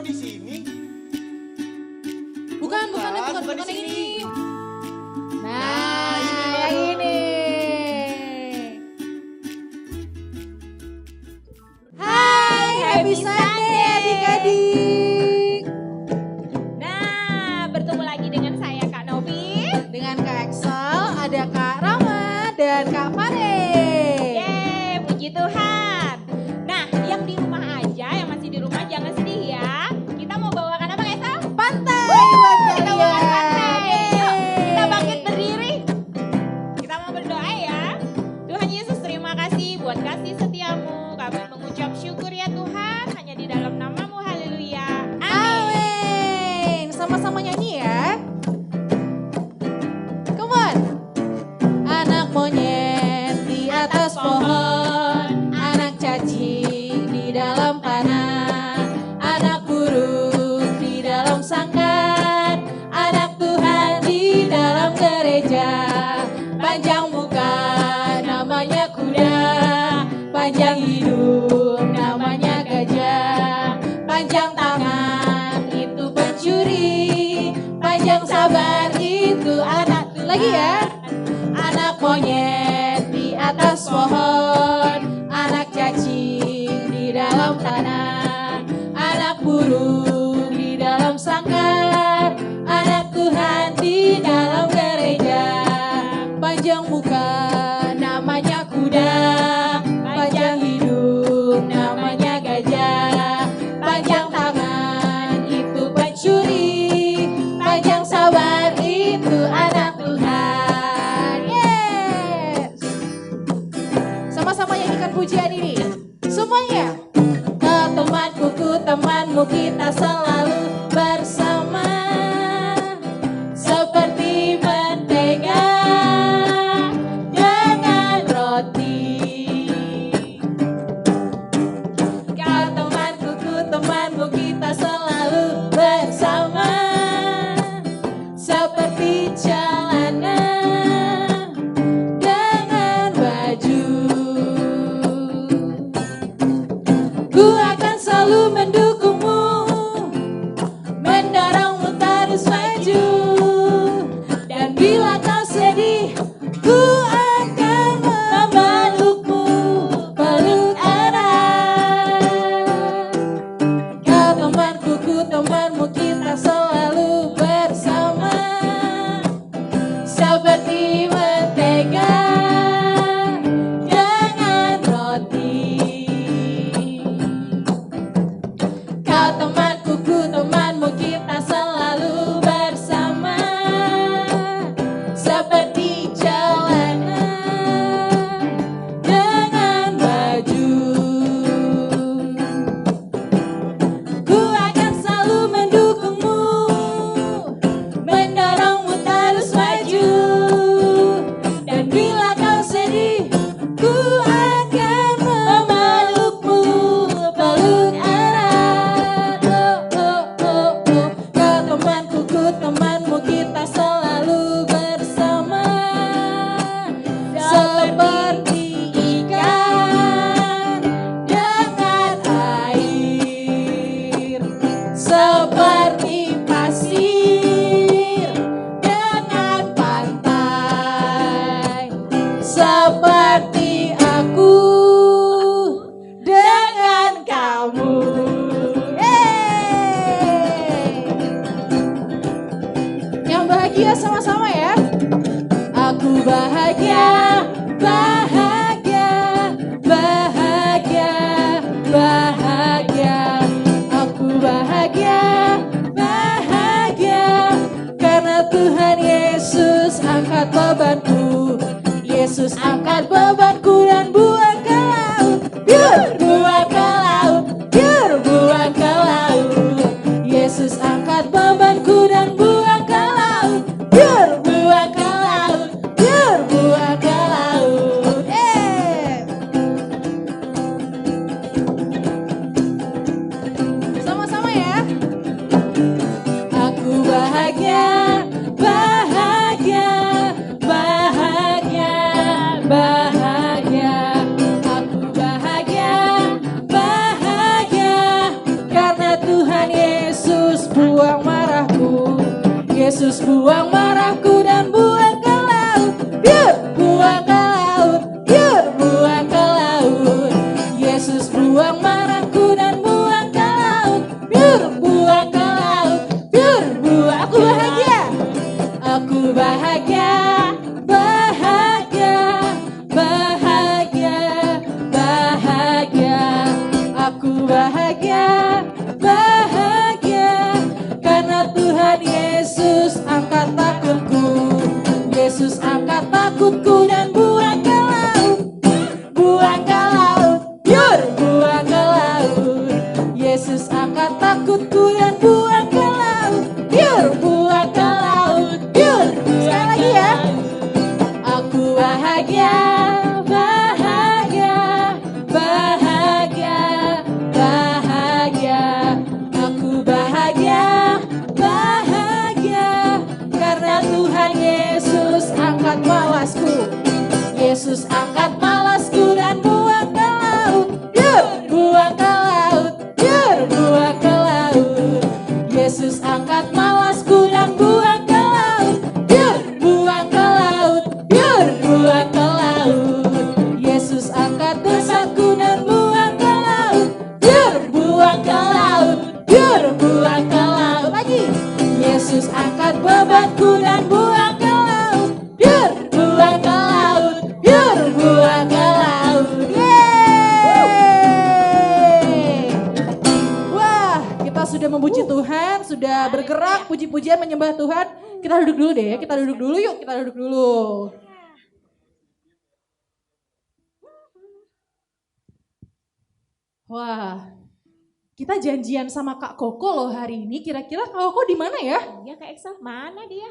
Kok di sini? Bukan di yang sini. ini. Nah, yang ini. Hai, happy Sunday adik-adik. Nah, bertemu lagi dengan saya Kak Novi. Dengan Kak Excel, ada Kak Rama dan Kak Fare. Yeay, puji Tuhan. Nah, yang di rumah aja, yang masih di rumah jangan sedih ya. Kita mau bawakan apa Kak Esal? Pantai buat Kita bawakan kalian. pantai. Yuk, kita bangkit berdiri. Kita mau berdoa ya. Tuhan Yesus, terima kasih buat kasih setiamu. Kami mengucap syukur ya Tuhan, hanya di dalam namamu, haleluya. Amin. Amin. Sama-sama nyanyi ya. Come on. Anak monyet di atas pohon, anak cacing di dalam panah, anak burung di dalam sangkar, anak Tuhan di dalam gereja. Panjang muka namanya kuda, panjang hidung namanya gajah, panjang tangan itu pencuri, panjang sabar itu anak Tuhan. Lagi ya. Anak monyet di atas pohon, anak cacing di dalam tanah, anak burung di dalam sangkar, anak Tuhan di dalam gereja. Panjang muka namanya kuda, panjang hidung namanya gajah, panjang tangan itu pencuri, panjang sabar itu anak Tuhan. Yes. Sama-sama nyanyikan pujian ini. Semuanya. Ke temanmu kita selalu bersama, seperti mentega dengan roti. Kau temanmu kita selalu bersama, seperti celana dengan baju. Ku akan selalu mendukungmu, mendorongmu terus maju. Dan bila kau sedih, ku akan memelukmu, peluk erat. Kau temanmu kita selalu bersama, seperti mentega dengan roti. Kau temanmu kita selalu bersama, seperti celana dengan baju. Ku akan selalu mendukungmu, mendorongmu terus maju. Dan bila kau sedih, ku akan memelukmu, peluk erat. Kau temanmu kita selalu bersama, seperti ikan dengan air, seperti pasir dengan pantai, seperti aku dengan kamu. Yang bahagia sama-sama ya. Aku bahagia, bahagia, bahagia, bahagia. Aku bahagia, bahagia, karena Tuhan Yesus angkat bebanku. Yesus angkat bebanku dan buang ke laut. Biar buang ke laut, biar buang ke laut. Yesus angkat bebanku dan buang ke laut. Biar buang ke laut, biar buang ke laut. Yesus buang marahku dan buang ke laut. Biar buang ke laut, biar buang ke laut. Yesus buang marahku dan buang ke laut. Biar buang ke laut, biar buang. Aku bahagia. Aku bahagia, bahagia, bahagia, bahagia. Aku bahagia, bahagia, karena Tuhan Yesus angkat takutku. Yesus angkat takutku dan buang ke laut. Buang ke laut, biar buang ke laut. Yesus angkat takutku dan buang ke laut. Biar buang ke laut, biar. Sekali lagi ya. Aku bahagia, bahagia, bahagia, bahagia. Aku bahagia, bahagia, karena Tuhan Yesus angkat malasku. Yesus angkat malasku dan buang ke laut. Biar buang ke laut, biar buang ke laut. Yesus angkat malasku dan buang ke laut. Biar buang ke laut, biar buang ke laut. Yesus angkat dosaku dan buang ke laut. Biar buang ke laut, biar buang ke laut. Lagi. Yesus angkat bebanku dan buang ke laut. Biar buang ke laut, biar buang ke laut. Yeay. Wah, kita sudah memuji Tuhan, sudah bergerak puji-pujian menyembah Tuhan. Kita duduk dulu deh, kita duduk dulu yuk, kita duduk dulu. Wah, kita janjian sama Kak Koko loh hari ini. Kira-kira Kak Koko di mana ya? Iya Kak Excel, mana dia?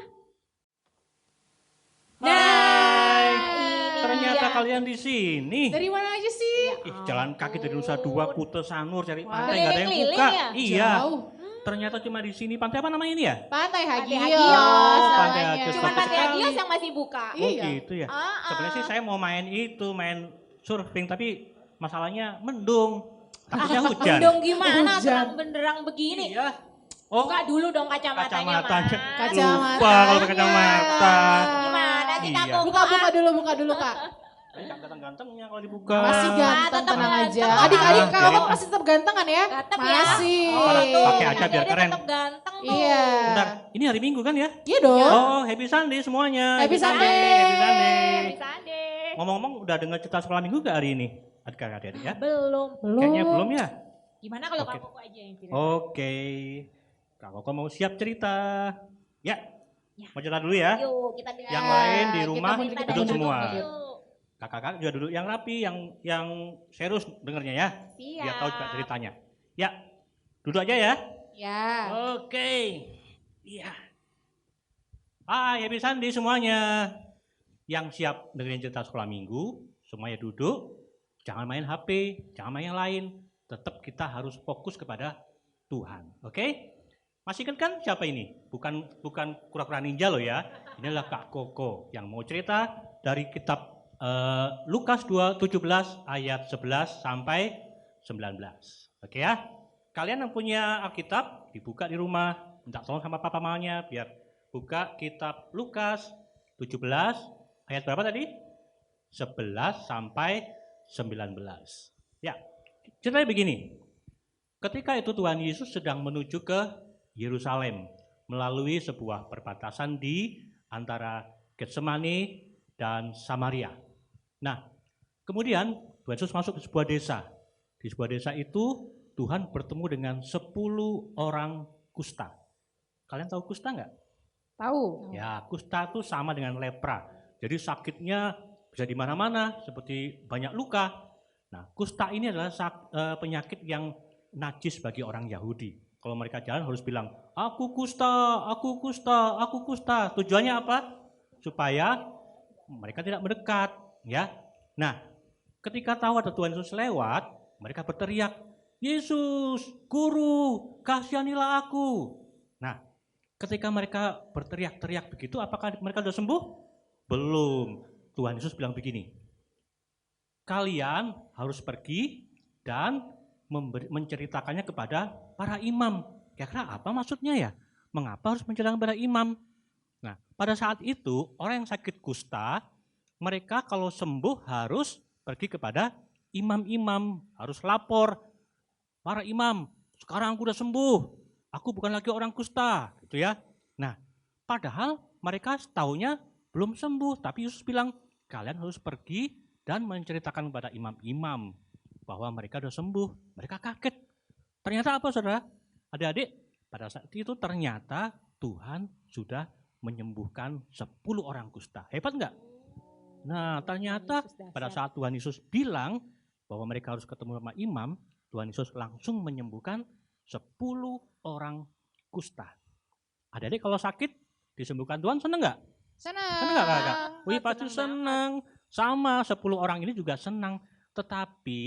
Hai, ini ternyata dia. kalian di sini. Dari mana aja sih? Ih, jalan kaki dari Nusa Dua, Kute, Sanur, cari Wah, pantai nggak ada yang keliling-keliling buka. ya? Iya, Jauh. ternyata cuma di sini. Pantai apa namanya ini ya? Pantai Hagios. Hagios. Oh, Pantai namanya. Hagios. Cuma Bagus Pantai sekali. Hagios yang masih buka. Oh Iya. gitu ya. Ah, Sebenarnya sih saya mau main surfing, tapi masalahnya mendung. Takutnya hujan. Mendung gimana Hujan. terang benderang begini? Iya. Oh, Buka dulu dong kacamatanya, kacamatanya. Mas. Kacamata. Lupa kalau pakai kacamata. Gimana sih Kak Iya. Koko? Buka dulu Kak. Nggak ganteng-gantengnya kalau dibuka. Masih ganteng, tetap tenang aja. ganteng. Adik-adik Ah, Kak biarin Koko ah. masih tetap ganteng kan ya? Tetap ya. Masih. Pakai aja biar Dia keren. tetap ganteng tuh. Iya. Bentar, ini hari Minggu kan ya? Iya dong. Oh, happy Sunday semuanya. Happy Sunday. Happy Sunday. Happy Sunday. Ngomong-ngomong, udah dengar cerita sekolah minggu gak hari ini? Adik-adik ya? Belum. Kayaknya belum ya? Gimana kalau Oke. Kak Koko aja yang cerita? Oke. Kak Koko mau siap cerita. Ya, Ya. mau cerita dulu ya. Yuk kita dengar. Yang lain di kita rumah pun- Cerita kita duduk dari semua. Koko yuk. Kakak-kakak juga duduk yang rapi, yang serius dengernya ya. Siap. Biar tahu juga ceritanya. Ya, duduk aja ya. Ya. Oke. Iya. Hai, happy Sunday semuanya. Yang siap dengerin cerita sekolah minggu, semuanya duduk. Jangan main HP, jangan main yang lain. Tetap kita harus fokus kepada Tuhan. Oke? Masih ingat kan siapa ini? Bukan kura-kura ninja loh ya. Ini adalah Kak Koko yang mau cerita dari kitab Lukas 17 ayat 11 sampai 19. Oke ya? Kalian yang punya Alkitab, dibuka di rumah. Minta tolong sama papa mamanya biar buka kitab Lukas 17 ayat berapa tadi? 11 sampai 19. Ya, ceritanya begini. Ketika itu Tuhan Yesus sedang menuju ke Yerusalem melalui sebuah perbatasan di antara Getsemani dan Samaria. Nah, kemudian Tuhan Yesus masuk ke sebuah desa. Di sebuah desa itu Tuhan bertemu dengan 10 orang kusta. Kalian tahu kusta nggak? Tahu. Ya, kusta itu sama dengan lepra. Jadi sakitnya bisa di mana-mana, seperti banyak luka. Nah, kusta ini adalah penyakit yang najis bagi orang Yahudi. Kalau mereka jalan harus bilang, aku kusta, aku kusta, aku kusta. Tujuannya apa? Supaya mereka tidak mendekat. Ya. Nah, ketika tahu ada Tuhan Yesus lewat, mereka berteriak, Yesus, Guru, kasihanilah aku. Nah, ketika mereka berteriak-teriak begitu, apakah mereka sudah sembuh? Belum. Tuhan Yesus bilang begini, kalian harus pergi dan menceritakannya kepada para imam. Kira-kira apa maksudnya ya? Mengapa harus menceritakan kepada imam? Nah, pada saat itu orang yang sakit kusta, mereka kalau sembuh harus pergi kepada imam-imam, harus lapor, para imam, sekarang aku udah sembuh, aku bukan lagi orang kusta, gitu ya. Nah, padahal mereka setaunya belum sembuh, tapi Yesus bilang, kalian harus pergi dan menceritakan kepada imam-imam bahwa mereka sudah sembuh. Mereka kaget. Ternyata apa, saudara? Adik-adik, pada saat itu ternyata Tuhan sudah menyembuhkan 10 orang kusta. Hebat enggak? Nah, ternyata pada saat Tuhan Yesus bilang bahwa mereka harus ketemu sama imam, Tuhan Yesus langsung menyembuhkan 10 orang kusta. Adik-adik kalau sakit disembuhkan Tuhan, senang enggak? Senang. Senang enggak, Kakak? Wih, pasti senang. Sama 10 orang ini juga senang. Tetapi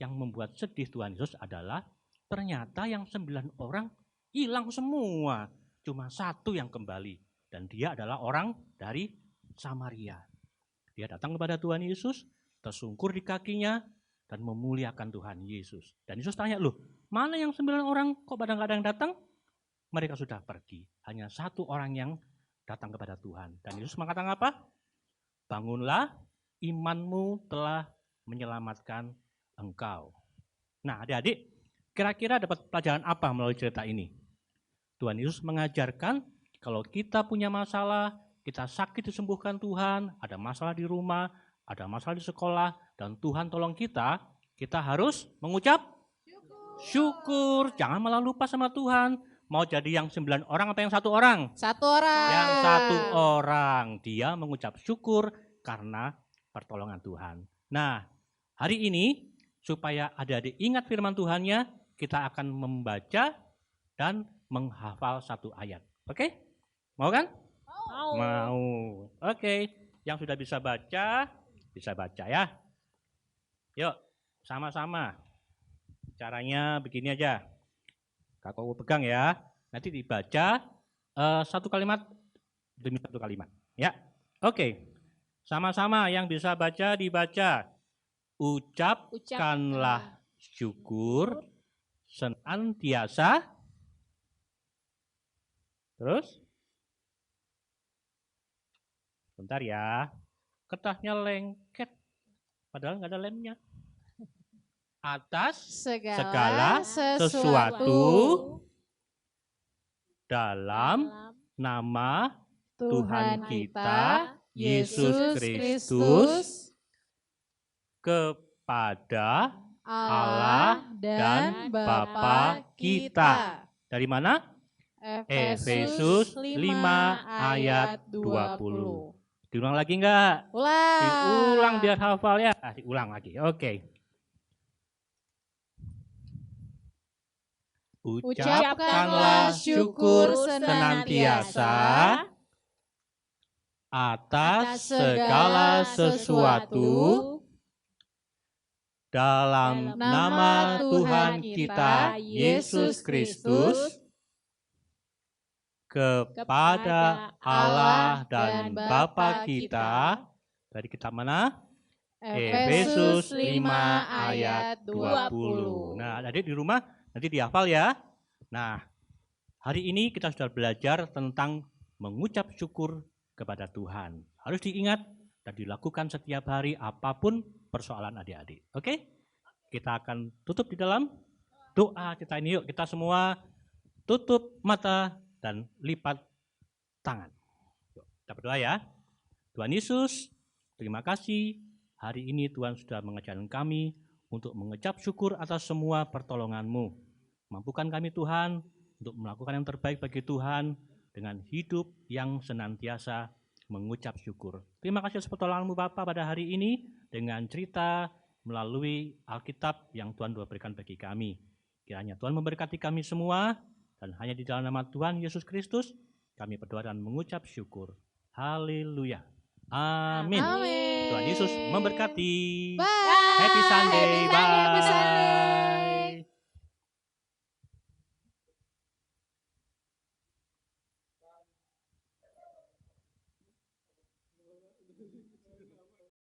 yang membuat sedih Tuhan Yesus adalah ternyata yang 9 orang hilang semua. Cuma 1 yang kembali. Dan dia adalah orang dari Samaria. Dia datang kepada Tuhan Yesus, tersungkur di kakinya, dan memuliakan Tuhan Yesus. Dan Yesus tanya, loh, mana yang 9 orang kok pada nggak ada yang datang? Mereka sudah pergi. Hanya 1 orang yang datang kepada Tuhan. Dan Yesus mengatakan apa? Bangunlah, imanmu telah menyelamatkan engkau. Nah, adik-adik, kira-kira dapat pelajaran apa melalui cerita ini? Tuhan Yesus mengajarkan kalau kita punya masalah, kita sakit disembuhkan Tuhan, ada masalah di rumah, ada masalah di sekolah, dan Tuhan tolong kita harus mengucap syukur. Jangan malah lupa sama Tuhan. Mau jadi yang 9 orang apa yang 1 orang? 1 orang. Yang 1 orang. Dia mengucap syukur karena pertolongan Tuhan. Nah, hari ini supaya adik-adik ingat firman Tuhannya, kita akan membaca dan menghafal 1 ayat. Oke? Mau kan? Mau. Oke. Yang sudah bisa baca ya. Yuk, sama-sama. Caranya begini aja. Kakak pegang ya. Nanti dibaca 1 kalimat demi 1 kalimat. Ya. Oke. Sama-sama yang bisa baca dibaca. Ucapkanlah syukur senantiasa. Terus? Bentar ya. Kertasnya lengket. Padahal nggak ada lemnya. Atas segala sesuatu dalam nama Tuhan kita Yesus Kristus kepada Allah dan Bapa kita. Dari mana? Efesus 5 ayat 20. Diulang lagi enggak? Ulang. Diulang biar hafal ya. Diulang lagi. Oke. Ucapkanlah syukur senantiasa atas segala sesuatu dalam nama Tuhan kita Yesus Kristus kepada Allah dan Bapa kita. Dari kitab mana? Efesus 5 ayat 20. Nah, adik di rumah nanti dihafal ya. Nah, hari ini kita sudah belajar tentang mengucap syukur kepada Tuhan. Harus diingat dan dilakukan setiap hari apapun persoalan adik-adik. Oke? Kita akan tutup di dalam doa kita ini. Yuk, kita semua tutup mata dan lipat tangan. Yuk, kita berdoa ya. Tuhan Yesus, terima kasih. Hari ini Tuhan sudah mengajarkan kami untuk mengucap syukur atas semua pertolongan-Mu. Mampukan kami Tuhan untuk melakukan yang terbaik bagi Tuhan dengan hidup yang senantiasa mengucap syukur. Terima kasih atas pertolongan-Mu Bapa pada hari ini dengan cerita melalui Alkitab yang Tuhan berikan bagi kami. Kiranya Tuhan memberkati kami semua dan hanya di dalam nama Tuhan Yesus Kristus kami berdoa dan mengucap syukur. Haleluya. Amin. Amin. Tuhan Yesus memberkati. Bye. Happy Sunday. Bye. Happy Sunday.